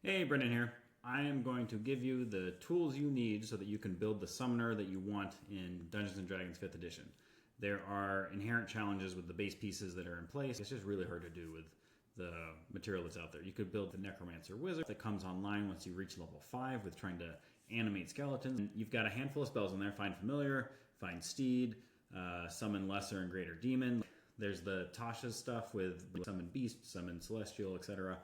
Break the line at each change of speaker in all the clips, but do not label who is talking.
Hey, Brendan here. I am going to give you the tools you need so that you can build the summoner that you want in Dungeons & Dragons 5th edition. There are inherent challenges with the base pieces that are in place. It's just really hard to do with the material that's out there. You could build the Necromancer Wizard that comes online once you reach level 5 with trying to animate skeletons. And you've got a handful of spells in there. Find Familiar, Find Steed, Summon Lesser and Greater Demon. There's the Tasha's stuff with Summon Beast, Summon Celestial, etc.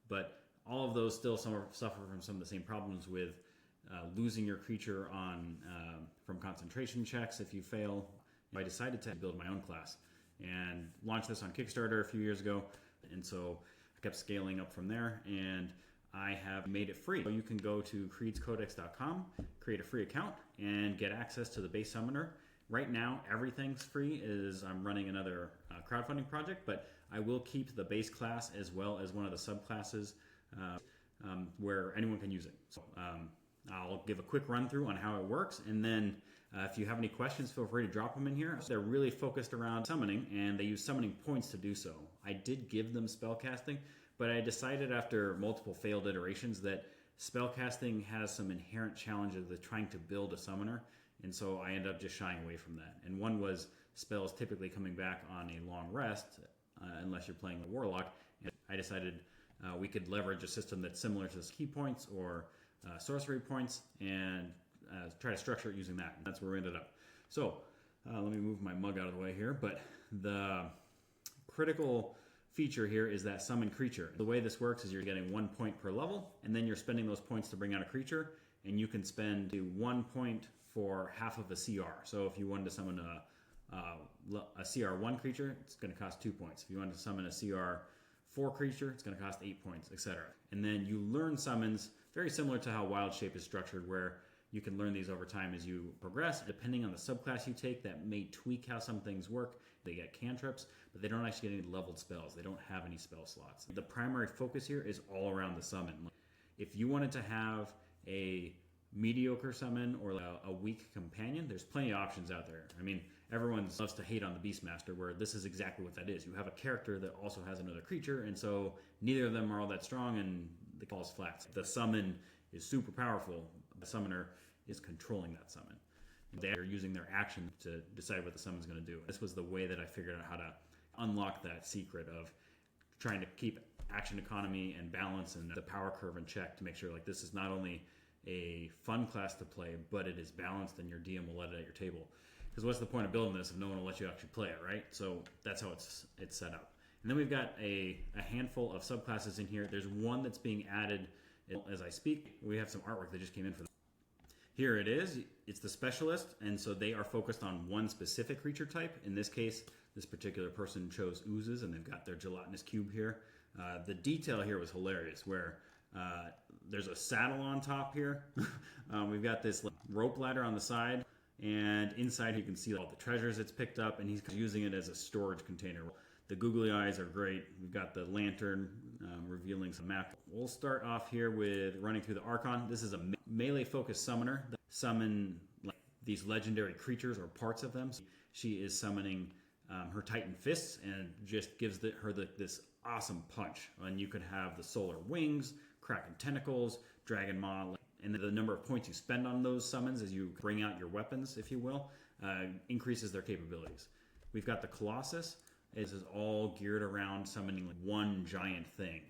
But all of those still suffer from some of the same problems with losing your creature from concentration checks if you fail. I decided to build my own class and launched this on Kickstarter a few years ago, and so I kept scaling up from there, and I have made it free. So you can go to creedscodex.com, create a free account, and get access to the base summoner. Right now, everything's free. I'm running another crowdfunding project, but I will keep the base class as well as one of the subclasses where anyone can use it. So I'll give a quick run through on how it works, and then if you have any questions, feel free to drop them in here. They're really focused around summoning, and they use summoning points to do so. I did give them spellcasting, but I decided after multiple failed iterations that spellcasting has some inherent challenges with trying to build a summoner, and so I ended up just shying away from that. And one was spells typically coming back on a long rest, unless you're playing a warlock. And I decided we could leverage a system that's similar to key points or sorcery points and try to structure it using that. And that's where we ended up. So let me move my mug out of the way here. But the critical feature here is that summon creature. The way this works is you're getting 1 point per level, and then you're spending those points to bring out a creature, and you can spend 1 point for half of a CR. So if you wanted to summon a CR1 creature, it's going to cost 2 points. If you wanted to summon a CR4 creature, it's going to cost 8 points, etc. And then you learn summons very similar to how Wild Shape is structured, where you can learn these over time as you progress. Depending on the subclass you take, that may tweak how some things work. They get cantrips, but they don't actually get any leveled spells. They don't have any spell slots. The primary focus here is all around the summon. If you wanted to have a mediocre summon or a weak companion, there's plenty of options out there. I mean, everyone loves to hate on the Beastmaster, where this is exactly what that is. You have a character that also has another creature, and so neither of them are all that strong, and the falls flat. The summon is super powerful. The summoner is controlling that summon. They're using their action to decide what the summon's going to do. This was the way that I figured out how to unlock that secret of trying to keep action economy and balance and the power curve in check to make sure like this is not only a fun class to play, but it is balanced and your DM will let it at your table. Because what's the point of building this if no one will let you actually play it, right? So that's how it's set up. And then we've got a handful of subclasses in here. There's one that's being added as I speak. We have some artwork that just came in for that. Here it is. It's the specialist, and so they are focused on one specific creature type. In this case, this particular person chose oozes, and they've got their gelatinous cube here. The detail here was hilarious, where there's a saddle on top here. We've got this rope ladder on the side, and inside you can see all the treasures it's picked up, and he's using it as a storage container. The googly eyes are great. We've got the lantern revealing some map. We'll start off here with running through the Archon. This is a melee-focused summoner that summon these legendary creatures or parts of them. She is summoning her Titan Fists and just gives her this awesome punch. And you could have the Solar Wings, Kraken Tentacles, Dragon Maw, and the number of points you spend on those summons as you bring out your weapons, if you will, increases their capabilities. We've got the Colossus. This is all geared around summoning one giant thing.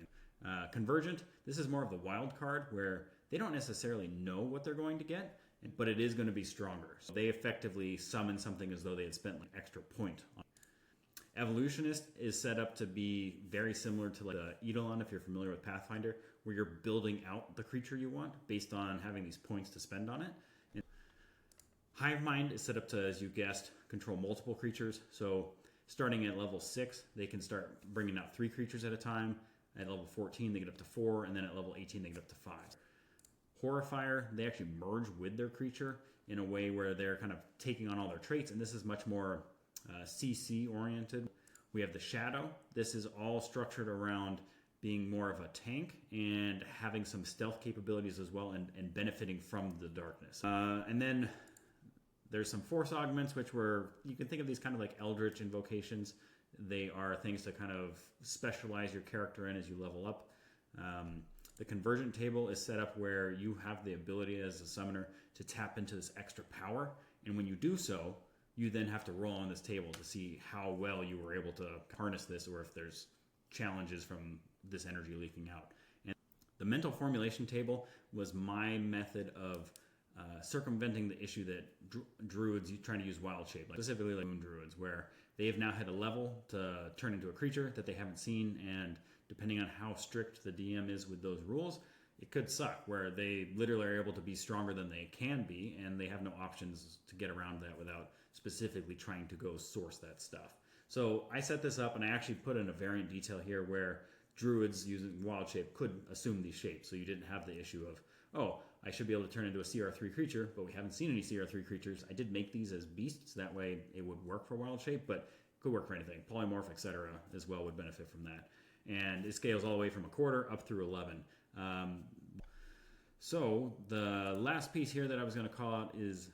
Convergent, this is more of the wild card where they don't necessarily know what they're going to get, but it is going to be stronger. So they effectively summon something as though they had spent an extra point on it. Evolutionist is set up to be very similar to the Eidolon, if you're familiar with Pathfinder, where you're building out the creature you want based on having these points to spend on it. And Hive Mind is set up to, as you guessed, control multiple creatures. So starting at level 6, they can start bringing out 3 creatures at a time. At level 14, they get up to 4, and then at level 18, they get up to 5. Horrifier, they actually merge with their creature in a way where they're kind of taking on all their traits, and this is much more CC oriented. We have the Shadow. This is all structured around being more of a tank and having some stealth capabilities as well, and benefiting from the darkness. And then there's some force augments, which you can think of these kind of like eldritch invocations. They are things to kind of specialize your character in as you level up. The convergent table is set up where you have the ability as a summoner to tap into this extra power, and when you do so, you then have to roll on this table to see how well you were able to harness this, or if there's challenges from this energy leaking out. And the mental formulation table was my method of circumventing the issue that druids trying to use wild shape, specifically like moon druids, where they have now hit a level to turn into a creature that they haven't seen, and depending on how strict the DM is with those rules, it could suck, where they literally are able to be stronger than they can be, and they have no options to get around that without specifically trying to go source that stuff. So I set this up, and I actually put in a variant detail here where druids using wild shape could assume these shapes, so you didn't have the issue of, oh, I should be able to turn into a CR3 creature, but we haven't seen any CR3 creatures. I did make these as beasts, that way it would work for wild shape, but it could work for anything. Polymorph, etc. as well would benefit from that. And it scales all the way from 1/4 up through 11. So the last piece here that I was going to call out is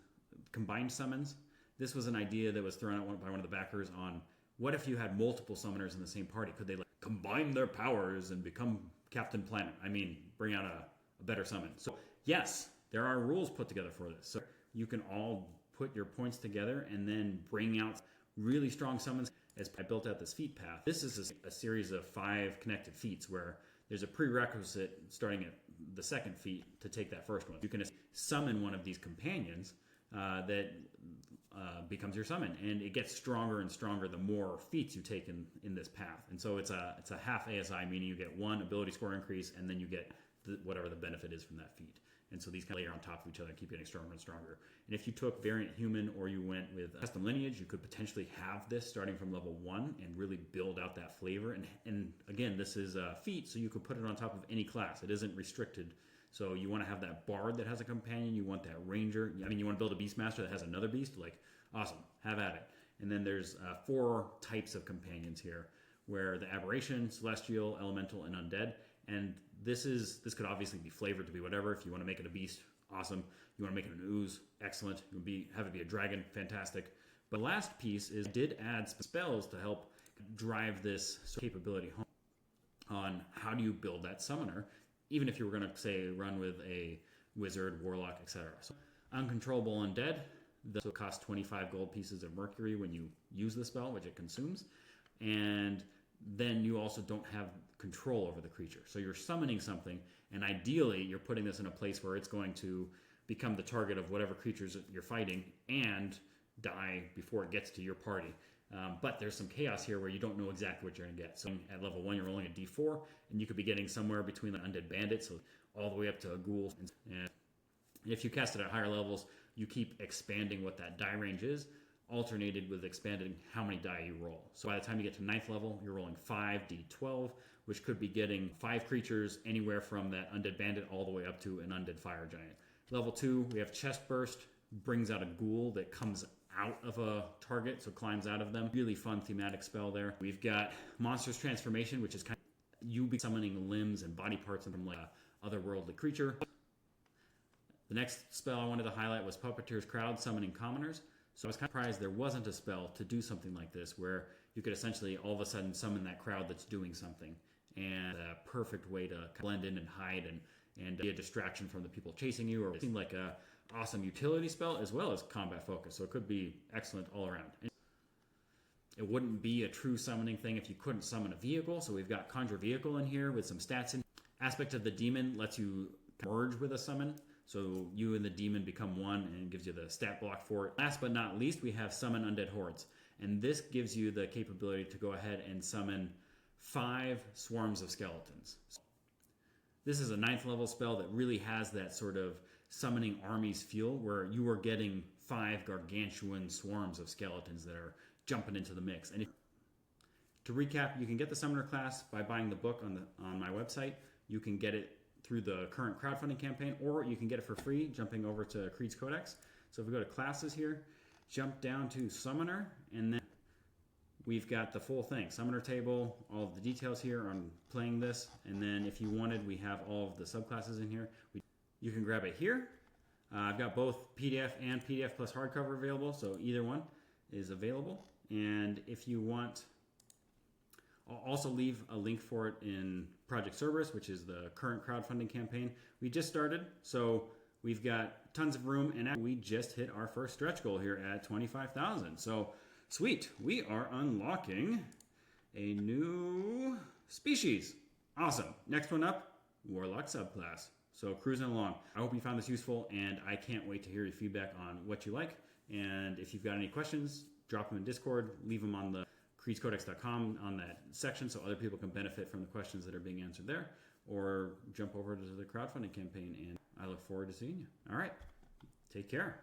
combined summons. This was an idea that was thrown out by one of the backers on what if you had multiple summoners in the same party? Could they combine their powers and become Captain Planet? I mean, bring out a better summon. So yes, there are rules put together for this. So you can all put your points together and then bring out really strong summons. As I built out this feat path, this is a series of 5 connected feats where there's a prerequisite starting at the second feat to take that first one. You can summon one of these companions that becomes your summon, and it gets stronger and stronger the more feats you take in this path. And so it's a half ASI, meaning you get 1 ability score increase, and then you get whatever the benefit is from that feat. And so these kind of layer on top of each other and keep getting stronger and stronger. And if you took variant human or you went with custom lineage, you could potentially have this starting from level 1 and really build out that flavor. And again, this is a feat, so you could put it on top of any class. It isn't restricted. So you want to have that bard that has a companion. You want that ranger. I mean, you want to build a beastmaster that has another beast. Awesome, have at it. And then there's 4 types of companions here, where the aberration, celestial, elemental, and undead. And this could obviously be flavored to be whatever. If you want to make it a beast, awesome. You want to make it an ooze, excellent. You want have it be a dragon, fantastic. But the last piece is I did add some spells to help drive this capability home on how do you build that summoner, even if you were going to say run with a wizard, warlock, etc. So uncontrollable undead, this will cost 25 gold pieces of mercury when you use the spell, which it consumes, and then you also don't have control over the creature. So you're summoning something, and ideally you're putting this in a place where it's going to become the target of whatever creatures you're fighting and die before it gets to your party. But there's some chaos here where you don't know exactly what you're going to get. So at level 1, you're rolling a d4, and you could be getting somewhere between the undead bandits, so all the way up to a ghoul. And if you cast it at higher levels, you keep expanding what that die range is, alternated with expanding how many die you roll. So by the time you get to 9th level, you're rolling 5d12, which could be getting 5 creatures anywhere from that undead bandit all the way up to an undead fire giant. Level 2, we have chest burst, brings out a ghoul that comes out of a target, so climbs out of them. Really fun thematic spell there. We've got monstrous transformation, which is kind of you be summoning limbs and body parts from like a otherworldly creature. The next spell I wanted to highlight was Puppeteer's Crowd, summoning commoners. So I was kind of surprised there wasn't a spell to do something like this, where you could essentially all of a sudden summon that crowd that's doing something. And a perfect way to blend in and hide and be a distraction from the people chasing you, or it seemed like a awesome utility spell as well as combat focus. So it could be excellent all around. And it wouldn't be a true summoning thing if you couldn't summon a vehicle. So we've got Conjure Vehicle in here with some stats in. Aspect of the Demon lets you merge with a summon. So you and the demon become one and gives you the stat block for it. Last but not least, we have Summon Undead Hordes. And this gives you the capability to go ahead and summon 5 swarms of skeletons. This is a 9th level spell that really has that sort of summoning armies feel, where you are getting 5 gargantuan swarms of skeletons that are jumping into the mix. And to recap, you can get the Summoner class by buying the book on my website. You can get it through the current crowdfunding campaign, or you can get it for free jumping over to Creed's Codex. So if we go to classes here, jump down to Summoner, and then we've got the full thing. Summoner table, all of the details here on playing this, and then if you wanted, we have all of the subclasses in here. You can grab it here. I've got both PDF and PDF plus hardcover available, so either one is available. And if you want, I'll also leave a link for it in Project Cerberus, which is the current crowdfunding campaign. We just started, so we've got tons of room, and we just hit our first stretch goal here at 25,000. So sweet, we are unlocking a new species. Awesome. Next one up, Warlock subclass. So cruising along. I hope you found this useful, and I can't wait to hear your feedback on what you like. And if you've got any questions, drop them in Discord, leave them on the creedscodex.com on that section so other people can benefit from the questions that are being answered there, or jump over to the crowdfunding campaign, and I look forward to seeing you. All right, take care.